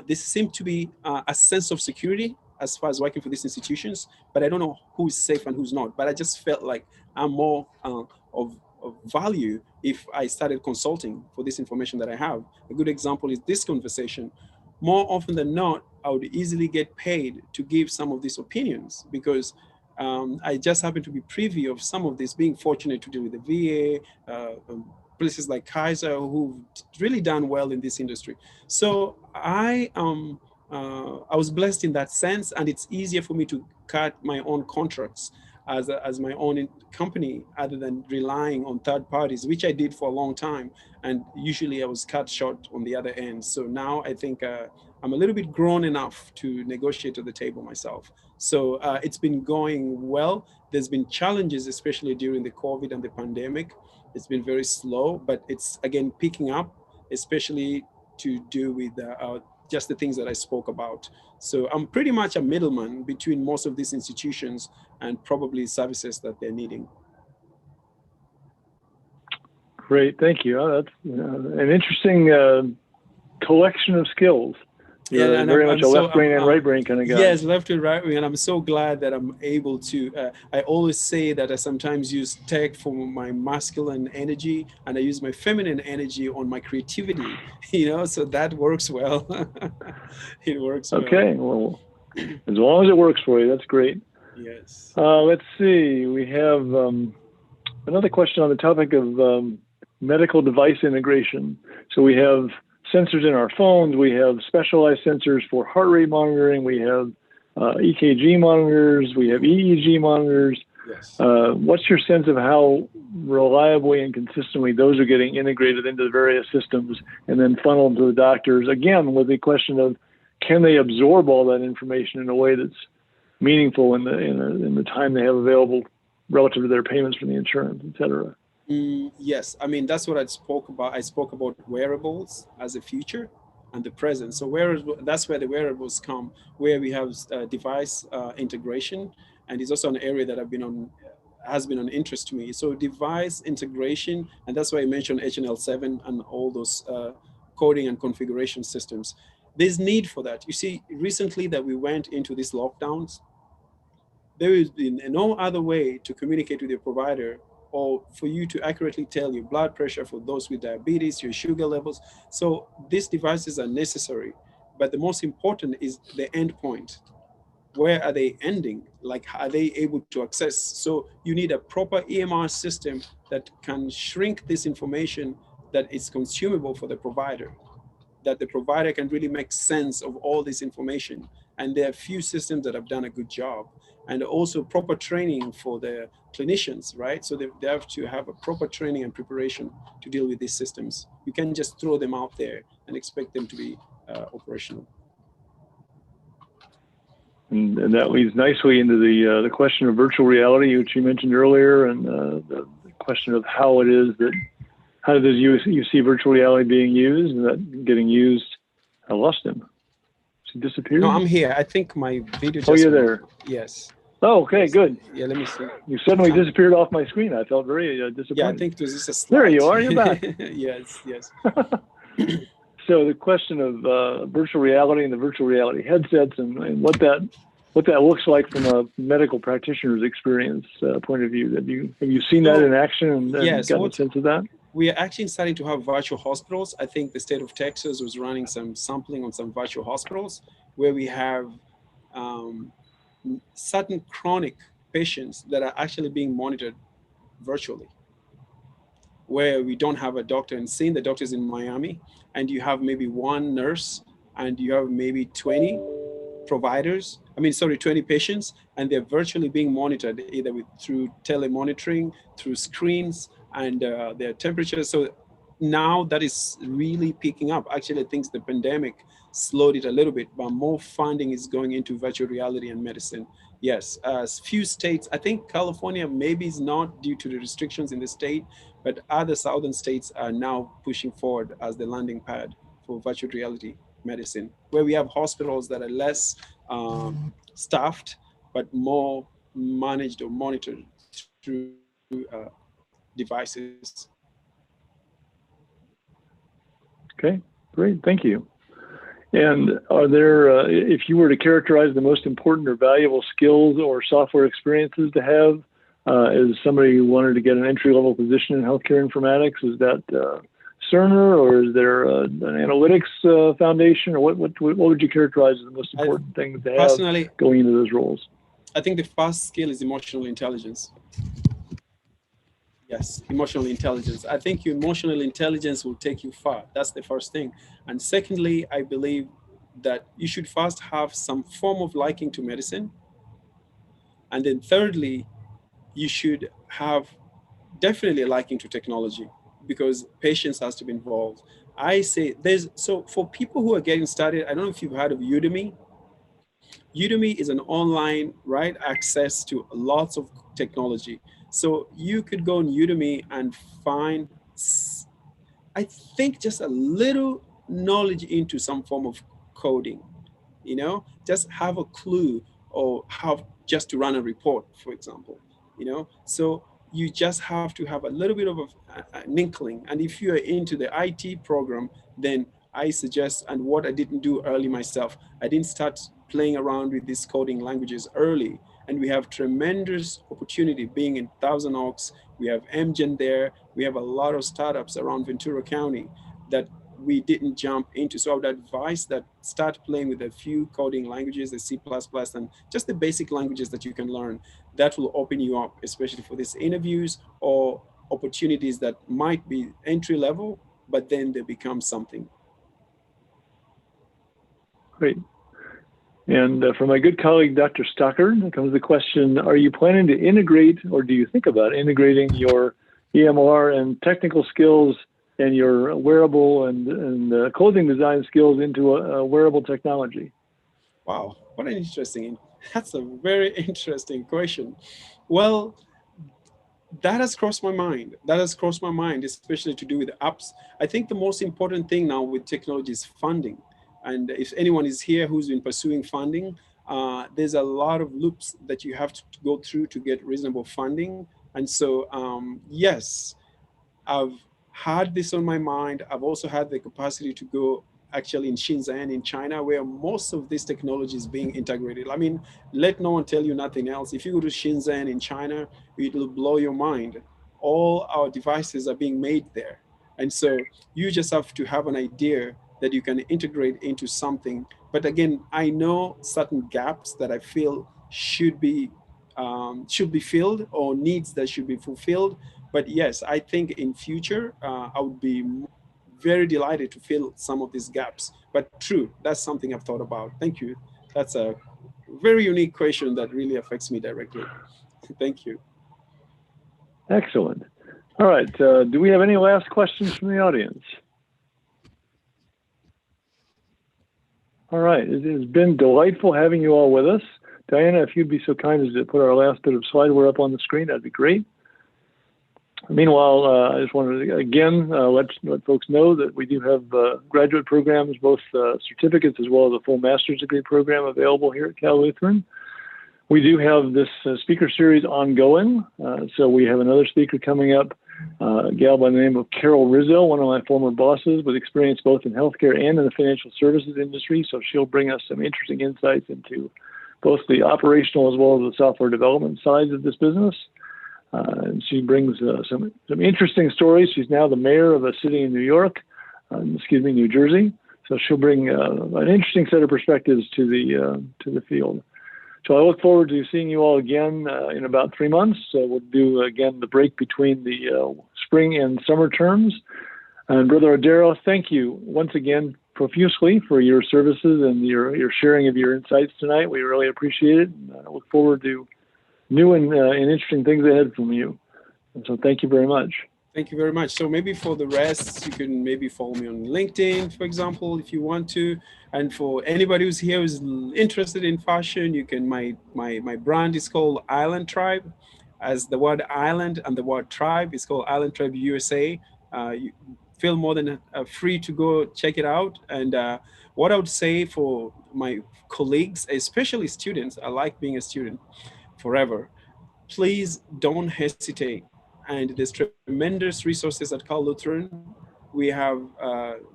B: this seemed to be a sense of security as far as working for these institutions, but I don't know who's safe and who's not. But I just felt like I'm more of value if I started consulting for this information that I have. A good example is this conversation. More often than not, I would easily get paid to give some of these opinions, because I just happen to be privy of some of this, being fortunate to deal with the VA, places like Kaiser who've really done well in this industry. So I was blessed in that sense, and it's easier for me to cut my own contracts as my own company, other than relying on third parties, which I did for a long time. And usually I was cut short on the other end. So now I think I'm a little bit grown enough to negotiate at the table myself. So it's been going well. There's been challenges, especially during the COVID and the pandemic. It's been very slow, but it's again picking up, especially to do with just the things that I spoke about. So I'm pretty much a middleman between most of these institutions and probably services that they're needing.
A: Great, thank you. That's an interesting collection of skills. You're very much a left brain and right brain kind of guy.
B: Yes, left and right brain, and I'm so glad that I'm able to. I always say that I sometimes use tech for my masculine energy, and I use my feminine energy on my creativity. So that works well. It works well.
A: Okay, well, as long as it works for you, that's great.
B: Yes.
A: Let's see. We have another question on the topic of medical device integration. So we have sensors in our phones, we have specialized sensors for heart rate monitoring, we have EKG monitors, we have EEG monitors.
B: Yes.
A: What's your sense of how reliably and consistently those are getting integrated into the various systems and then funneled to the doctors? Again, with the question of, can they absorb all that information in a way that's meaningful in the time they have available relative to their payments from the insurance, et cetera?
B: Yes, I mean, that's what I spoke about. I spoke about wearables as a future and the present. So that's where the wearables come, where we have device integration, and it's also an area that has been an interest to me. So device integration, and that's why I mentioned HNL7 and all those coding and configuration systems. There's need for that. You see, recently that we went into these lockdowns, there has been no other way to communicate with your provider or for you to accurately tell your blood pressure for those with diabetes, your sugar levels. So these devices are necessary, but the most important is the end point. Where are they ending? Like, are they able to access? So you need a proper EMR system that can shrink this information that is consumable for the provider, that the provider can really make sense of all this information. And there are few systems that have done a good job. And also proper training for the clinicians, right? So they have to have a proper training and preparation to deal with these systems. You can't just throw them out there and expect them to be operational.
A: And that leads nicely into the question of virtual reality, which you mentioned earlier, and the question of how does you see virtual reality being used, and that getting used. I lost him. He disappeared?
B: No, I'm here. I think my video just...
A: Oh, you're there.
B: Yes.
A: Oh, okay, good.
B: Yeah, let me see.
A: You suddenly disappeared off my screen. I felt very disappointed.
B: Yeah, I think it was just a slide.
A: There you are. You're back.
B: Yes.
A: So the question of virtual reality and the virtual reality headsets and what that looks like from a medical practitioner's experience point of view. Have you seen that in action and gotten a sense of that?
B: We are actually starting to have virtual hospitals. I think the state of Texas was running some sampling on some virtual hospitals where we have certain chronic patients that are actually being monitored virtually, where we don't have a doctor, and seeing the doctors in Miami, and you have maybe one nurse and you have maybe 20 patients, and they're virtually being monitored either through telemonitoring, through screens, and their temperature. So now that is really picking up. Actually, I think the pandemic slowed it a little bit, but more funding is going into virtual reality and medicine. Yes, few states, I think California maybe is not due to the restrictions in the state, but other southern states are now pushing forward as the landing pad for virtual reality medicine, where we have hospitals that are less staffed, but more managed or monitored through devices.
A: Okay, great, thank you. And are there, if you were to characterize the most important or valuable skills or software experiences to have as somebody who wanted to get an entry-level position in healthcare informatics, is that Cerner, or is there an analytics foundation, or what would you characterize as the most important thing to have going into those roles?
B: I think the first skill is emotional intelligence. Yes, emotional intelligence. I think your emotional intelligence will take you far. That's the first thing. And secondly, I believe that you should first have some form of liking to medicine. And then thirdly, you should have definitely a liking to technology, because patience has to be involved. I say so for people who are getting started, I don't know if you've heard of Udemy. Udemy is an online, right, access to lots of technology. So you could go on Udemy and find, I think, just a little knowledge into some form of coding, just have a clue, or how just to run a report, for example, so you just have to have a little bit of an inkling. And if you are into the IT program, then I suggest, and what I didn't do early myself, I didn't start playing around with these coding languages early. And we have tremendous opportunity being in Thousand Oaks. We have MGen there. We have a lot of startups around Ventura County that we didn't jump into. So I would advise that start playing with a few coding languages, the C++, and just the basic languages that you can learn. That will open you up, especially for these interviews or opportunities that might be entry level, but then they become something.
A: Great. And from my good colleague, Dr. Stockard, comes the question, are you planning to integrate, or do you think about integrating your EMR and technical skills and your wearable and clothing design skills into a wearable technology?
B: Wow, what an interesting, that's a very interesting question. Well, that has crossed my mind. That has crossed my mind, especially to do with apps. I think the most important thing now with technology is funding. And if anyone is here who's been pursuing funding, there's a lot of loops that you have to go through to get reasonable funding. And so, yes, I've had this on my mind. I've also had the capacity to go actually in Shenzhen in China, where most of this technology is being integrated. I mean, let no one tell you nothing else. If you go to Shenzhen in China, it will blow your mind. All our devices are being made there. And so you just have to have an idea that you can integrate into something. But again, I know certain gaps that I feel should be filled, or needs that should be fulfilled. But yes, I think in future, I would be very delighted to fill some of these gaps. But true, that's something I've thought about. Thank you. That's a very unique question that really affects me directly. Thank you.
A: Excellent. All right. Do we have any last questions from the audience? All right. It has been delightful having you all with us. Diana, if you'd be so kind as to put our last bit of slideware up on the screen, that'd be great. Meanwhile, I just wanted to, again, let folks know that we do have graduate programs, both certificates as well as a full master's degree program available here at Cal Lutheran. We do have this speaker series ongoing. So we have another speaker coming up, a gal by the name of Carol Rizzo, one of my former bosses with experience both in healthcare and in the financial services industry. So she'll bring us some interesting insights into both the operational as well as the software development sides of this business. And she brings some interesting stories. She's now the mayor of a city in New Jersey. So she'll bring an interesting set of perspectives to the field. So I look forward to seeing you all again in about 3 months. We'll do again the break between the spring and summer terms. And Brother Odero, thank you once again profusely for your services and your sharing of your insights tonight. We really appreciate it. And I look forward to new and interesting things ahead from you. And so thank you very much.
B: Thank you very much. So maybe for the rest, you can maybe follow me on LinkedIn, for example, if you want to. And for anybody who's here who's interested in fashion, you can, my brand is called Island Tribe, as the word island and the word tribe is called Island Tribe USA. You feel more than free to go check it out. And what I would say for my colleagues, especially students, I like being a student forever, please don't hesitate. And there's tremendous resources at Cal Lutheran. We have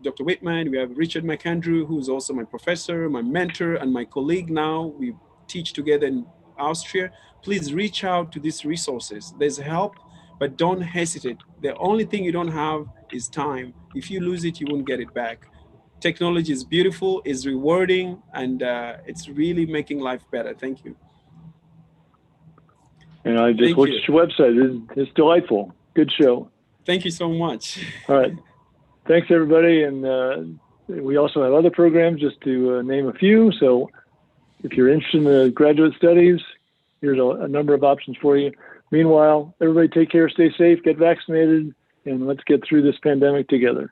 B: Dr. Whitman, we have Richard McAndrew, who's also my professor, my mentor, and my colleague now. We teach together in Austria. Please reach out to these resources. There's help, but don't hesitate. The only thing you don't have is time. If you lose it, you won't get it back. Technology is beautiful, is rewarding, and it's really making life better. Thank you.
A: And I just looked at your website. It's delightful. Good show.
B: Thank you so much.
A: All right. Thanks, everybody. And we also have other programs, just to name a few. So if you're interested in the graduate studies, here's a number of options for you. Meanwhile, everybody take care, stay safe, get vaccinated, and let's get through this pandemic together.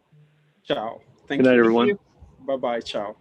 B: Ciao.
A: Good night, everyone.
B: Bye-bye. Ciao.